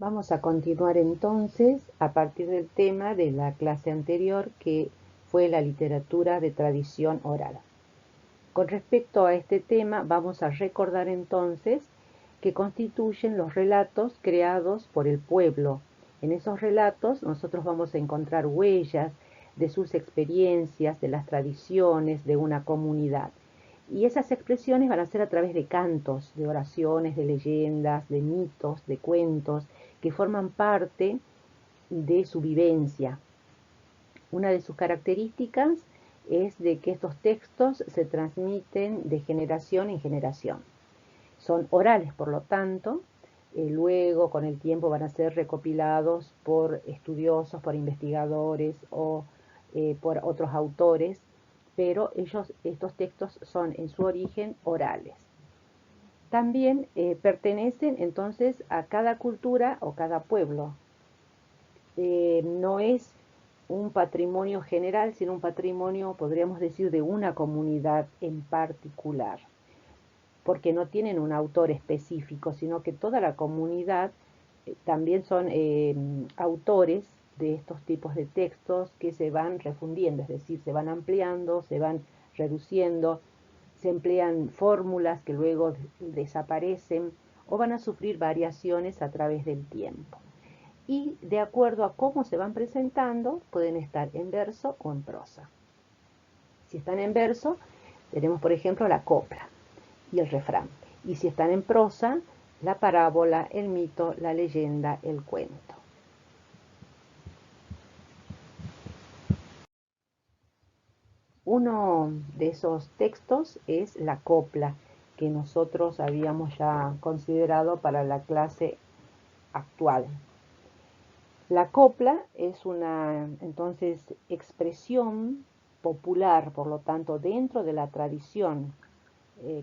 Vamos a continuar entonces a partir del tema de la clase anterior, que fue la literatura de tradición oral. Con respecto a este tema, vamos a recordar entonces que constituyen los relatos creados por el pueblo. En esos relatos nosotros vamos a encontrar huellas de sus experiencias, de las tradiciones de una comunidad. Y esas expresiones van a ser a través de cantos, de oraciones, de leyendas, de mitos, de cuentos, que forman parte de su vivencia. Una de sus características es de que estos textos se transmiten de generación en generación. Son orales, por lo tanto, luego con el tiempo van a ser recopilados por estudiosos, por investigadores o por otros autores, pero estos textos son en su origen orales. También pertenecen entonces a cada cultura o cada pueblo. No es un patrimonio general, sino un patrimonio, podríamos decir, de una comunidad en particular, porque no tienen un autor específico, sino que toda la comunidad también son autores de estos tipos de textos que se van refundiendo, es decir, se van ampliando, se van reduciendo, se emplean fórmulas que luego desaparecen o van a sufrir variaciones a través del tiempo. Y de acuerdo a cómo se van presentando, pueden estar en verso o en prosa. Si están en verso, tenemos por ejemplo la copla y el refrán. Y si están en prosa, la parábola, el mito, la leyenda, el cuento. Uno de esos textos es la copla, que nosotros habíamos ya considerado para la clase actual. La copla es una, entonces, expresión popular, por lo tanto, dentro de la tradición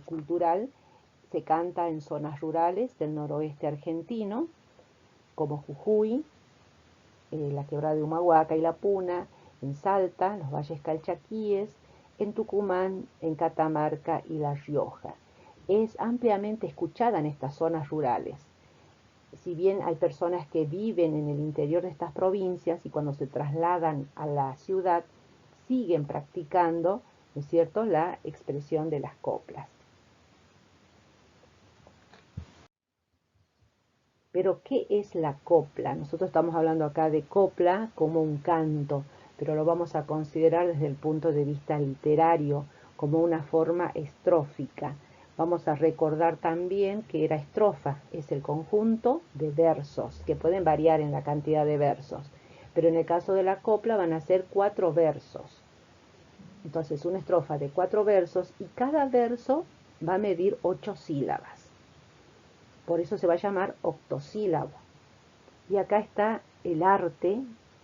cultural, se canta en zonas rurales del noroeste argentino, como Jujuy, la Quebrada de Humahuaca y La Puna, en Salta, los valles calchaquíes, en Tucumán, en Catamarca y La Rioja. Es ampliamente escuchada en estas zonas rurales. Si bien hay personas que viven en el interior de estas provincias y cuando se trasladan a la ciudad siguen practicando, ¿no es cierto?, la expresión de las coplas. Pero, ¿qué es la copla? Nosotros estamos hablando acá de copla como un canto, pero lo vamos a considerar desde el punto de vista literario, como una forma estrófica. Vamos a recordar también que era estrofa, es el conjunto de versos, que pueden variar en la cantidad de versos, pero en el caso de la copla van a ser 4 versos. Entonces, una estrofa de 4 versos y cada verso va a medir 8 sílabas. Por eso se va a llamar octosílabo. Y acá está el arte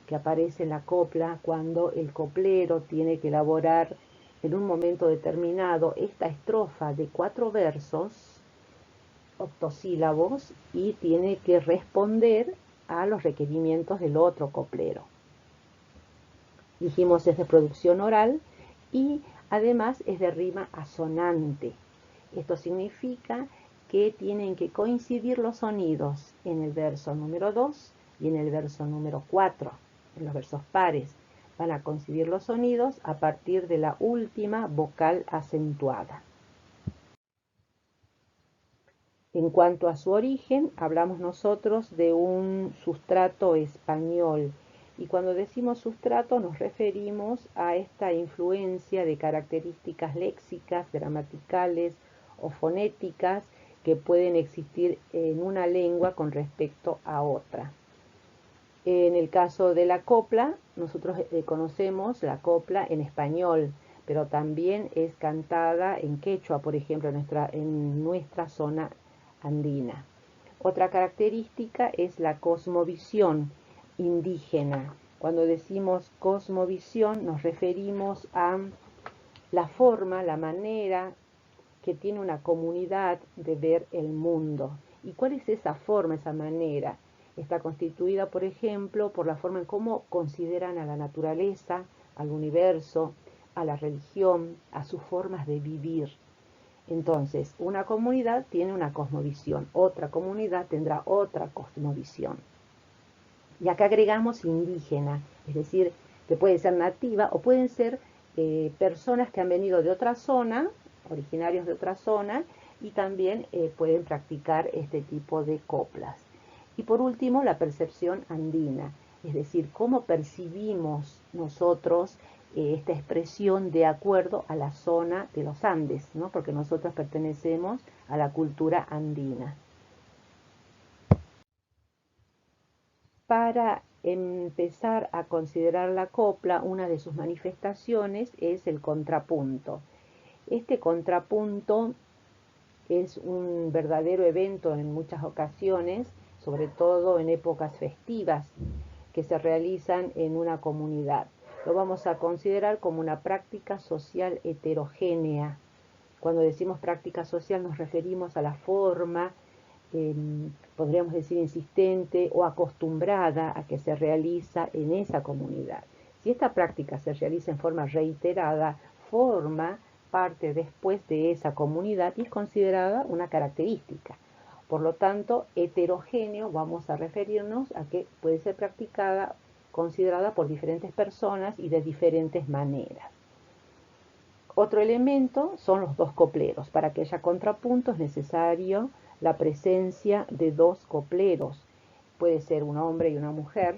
que aparece en la copla cuando el coplero tiene que elaborar en un momento determinado esta estrofa de 4 versos octosílabos y tiene que responder a los requerimientos del otro coplero. Dijimos, es de producción oral y además es de rima asonante. Esto significa que tienen que coincidir los sonidos en el verso número 2 y en el verso número 4. En los versos pares van a coincidir los sonidos a partir de la última vocal acentuada. En cuanto a su origen, hablamos nosotros de un sustrato español. Y cuando decimos sustrato nos referimos a esta influencia de características léxicas, gramaticales o fonéticas que pueden existir en una lengua con respecto a otra. En el caso de la copla, nosotros conocemos la copla en español, pero también es cantada en quechua, por ejemplo, en nuestra zona andina. Otra característica es la cosmovisión indígena. Cuando decimos cosmovisión nos referimos a la forma, la manera que tiene una comunidad de ver el mundo. ¿Y cuál es esa forma, esa manera? Está constituida, por ejemplo, por la forma en cómo consideran a la naturaleza, al universo, a la religión, a sus formas de vivir. Entonces, una comunidad tiene una cosmovisión, otra comunidad tendrá otra cosmovisión. Y acá agregamos indígena, es decir, que puede ser nativa o pueden ser personas que han venido de otra zona, originarios de otra zona, y también pueden practicar este tipo de coplas. Y por último, la percepción andina, es decir, cómo percibimos nosotros esta expresión de acuerdo a la zona de los Andes, ¿no? Porque nosotros pertenecemos a la cultura andina. Para empezar a considerar la copla, una de sus manifestaciones es el contrapunto. Este contrapunto es un verdadero evento en muchas ocasiones, sobre todo en épocas festivas que se realizan en una comunidad. Lo vamos a considerar como una práctica social heterogénea. Cuando decimos práctica social nos referimos a la forma, podríamos decir insistente o acostumbrada a que se realiza en esa comunidad. Si esta práctica se realiza en forma reiterada, forma parte después de esa comunidad y es considerada una característica. Por lo tanto, heterogéneo vamos a referirnos a que puede ser practicada, considerada por diferentes personas y de diferentes maneras. Otro elemento son los dos copleros. Para que haya contrapunto es necesario la presencia de dos copleros. Puede ser un hombre y una mujer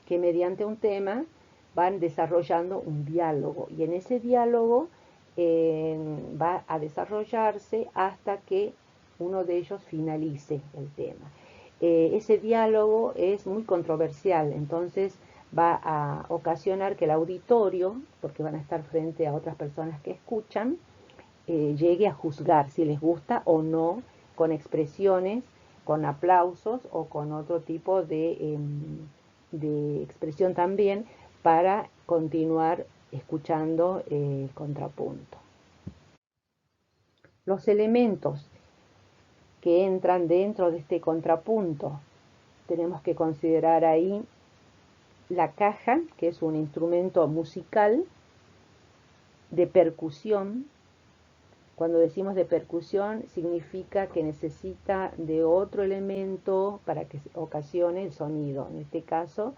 que mediante un tema van desarrollando un diálogo y en ese diálogo va a desarrollarse hasta que uno de ellos finalice el tema. Ese diálogo es muy controversial, entonces va a ocasionar que el auditorio, porque van a estar frente a otras personas que escuchan, llegue a juzgar si les gusta o no, con expresiones, con aplausos o con otro tipo de expresión también para continuar escuchando el contrapunto. Los elementos que entran dentro de este contrapunto, tenemos que considerar ahí la caja, que es un instrumento musical de percusión. Cuando decimos de percusión, significa que necesita de otro elemento para que ocasione el sonido. En este caso,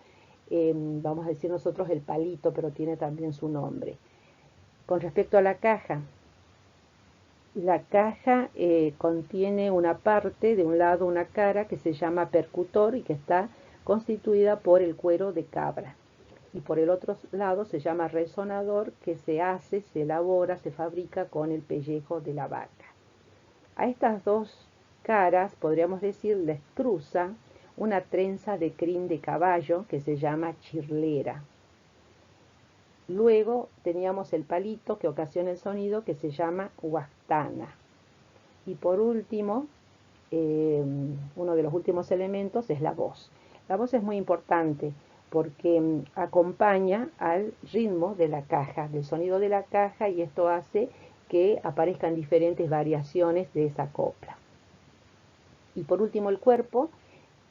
vamos a decir nosotros el palito, pero tiene también su nombre. Con respecto a la caja contiene una parte, de un lado una cara que se llama percutor y que está constituida por el cuero de cabra. Y por el otro lado se llama resonador, que se elabora, se fabrica con el pellejo de la vaca. A estas dos caras, podríamos decir, les cruza una trenza de crin de caballo que se llama chirlera. Luego teníamos el palito que ocasiona el sonido que se llama huastana. Y por último, uno de los últimos elementos es la voz. La voz es muy importante porque acompaña al ritmo de la caja, del sonido de la caja, y esto hace que aparezcan diferentes variaciones de esa copla. Y por último, el cuerpo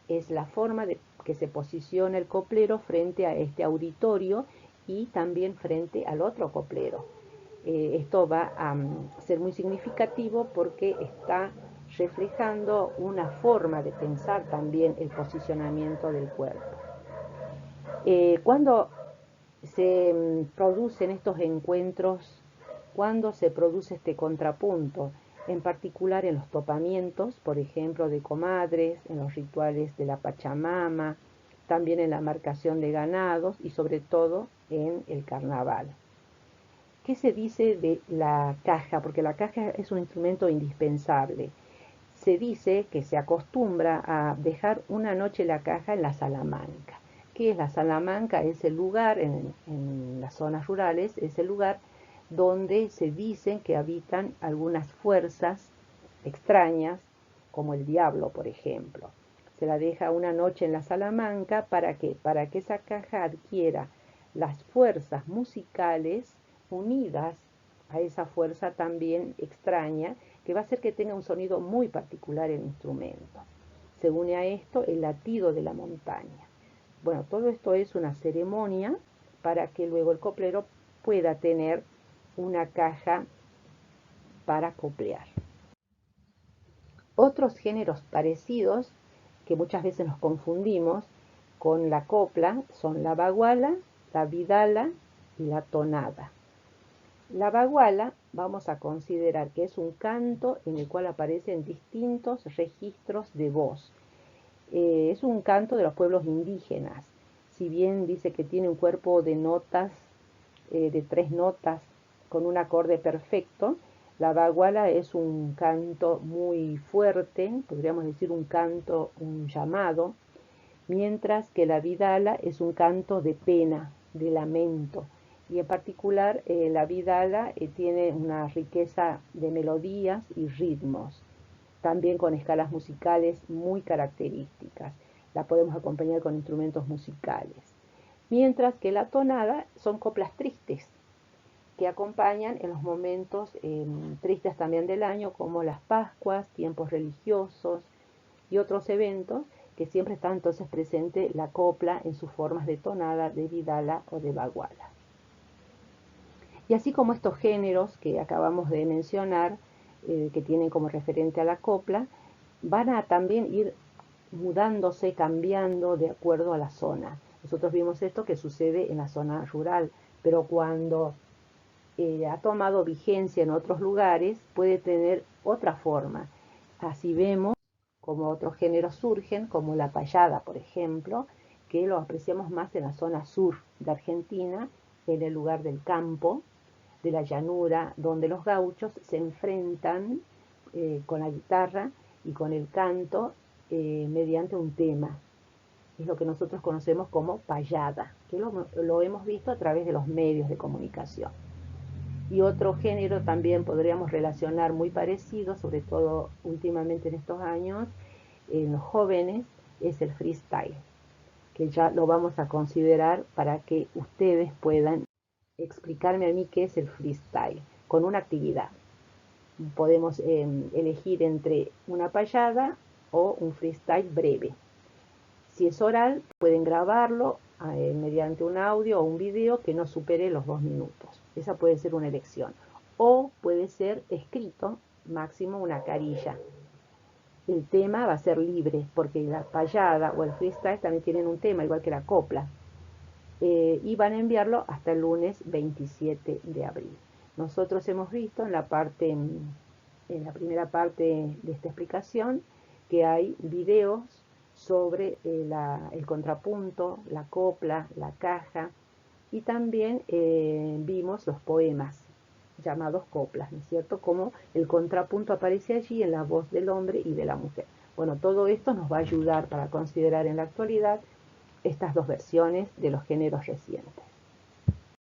es la forma de que se posiciona el coplero frente a este auditorio y también frente al otro coplero. Esto va a ser muy significativo porque está reflejando una forma de pensar también el posicionamiento del cuerpo. Cuando se producen estos encuentros, cuando se produce este contrapunto, en particular en los topamientos, por ejemplo, de comadres, en los rituales de la Pachamama, también en la marcación de ganados y sobre todo en el carnaval. ¿Qué se dice de la caja? Porque la caja es un instrumento indispensable. Se dice que se acostumbra a dejar una noche la caja en la Salamanca. ¿Qué es la Salamanca? Es el lugar, en las zonas rurales, es el lugar donde se dicen que habitan algunas fuerzas extrañas, como el diablo, por ejemplo. Se la deja una noche en la Salamanca para que esa caja adquiera las fuerzas musicales unidas a esa fuerza también extraña, que va a hacer que tenga un sonido muy particular el instrumento. Se une a esto el latido de la montaña. Bueno, todo esto es una ceremonia para que luego el coplero pueda tener una caja para coplear. Otros géneros parecidos, que muchas veces nos confundimos con la copla, son la baguala, la vidala y la tonada. La baguala vamos a considerar que es un canto en el cual aparecen distintos registros de voz. Es un canto de los pueblos indígenas. Si bien dice que tiene un cuerpo de notas, de 3 notas con un acorde perfecto, la baguala es un canto muy fuerte, podríamos decir un canto, un llamado, mientras que la vidala es un canto de pena, de lamento. Y en particular la vidala tiene una riqueza de melodías y ritmos, también con escalas musicales muy características. La podemos acompañar con instrumentos musicales. Mientras que la tonada son coplas tristes, que acompañan en los momentos tristes también del año, como las Pascuas, tiempos religiosos y otros eventos, que siempre está entonces presente la copla en sus formas de tonada, de vidala o de baguala. Y así como estos géneros que acabamos de mencionar, que tienen como referente a la copla, van a también ir mudándose, cambiando de acuerdo a la zona. Nosotros vimos esto que sucede en la zona rural, pero cuando ha tomado vigencia en otros lugares, puede tener otra forma. Así vemos como otros géneros surgen, como la payada, por ejemplo, que lo apreciamos más en la zona sur de Argentina, en el lugar del campo, de la llanura, donde los gauchos se enfrentan con la guitarra y con el canto mediante un tema. Es lo que nosotros conocemos como payada, que lo hemos visto a través de los medios de comunicación. Y otro género también podríamos relacionar muy parecido, sobre todo últimamente en estos años, en los jóvenes, es el freestyle, que ya lo vamos a considerar para que ustedes puedan explicarme a mí qué es el freestyle, con una actividad. Podemos elegir entre una payada o un freestyle breve. Si es oral, pueden grabarlo mediante un audio o un video que no supere los 2 minutos. Esa puede ser una elección. O puede ser escrito, máximo una carilla. El tema va a ser libre, porque la payada o el freestyle también tienen un tema, igual que la copla. Y van a enviarlo hasta el lunes 27 de abril. Nosotros hemos visto en la primera parte de esta explicación que hay videos sobre el contrapunto, la copla, la caja, y también vimos los poemas llamados coplas, ¿no es cierto? Como el contrapunto aparece allí en la voz del hombre y de la mujer. Bueno, todo esto nos va a ayudar para considerar en la actualidad estas dos versiones de los géneros recientes.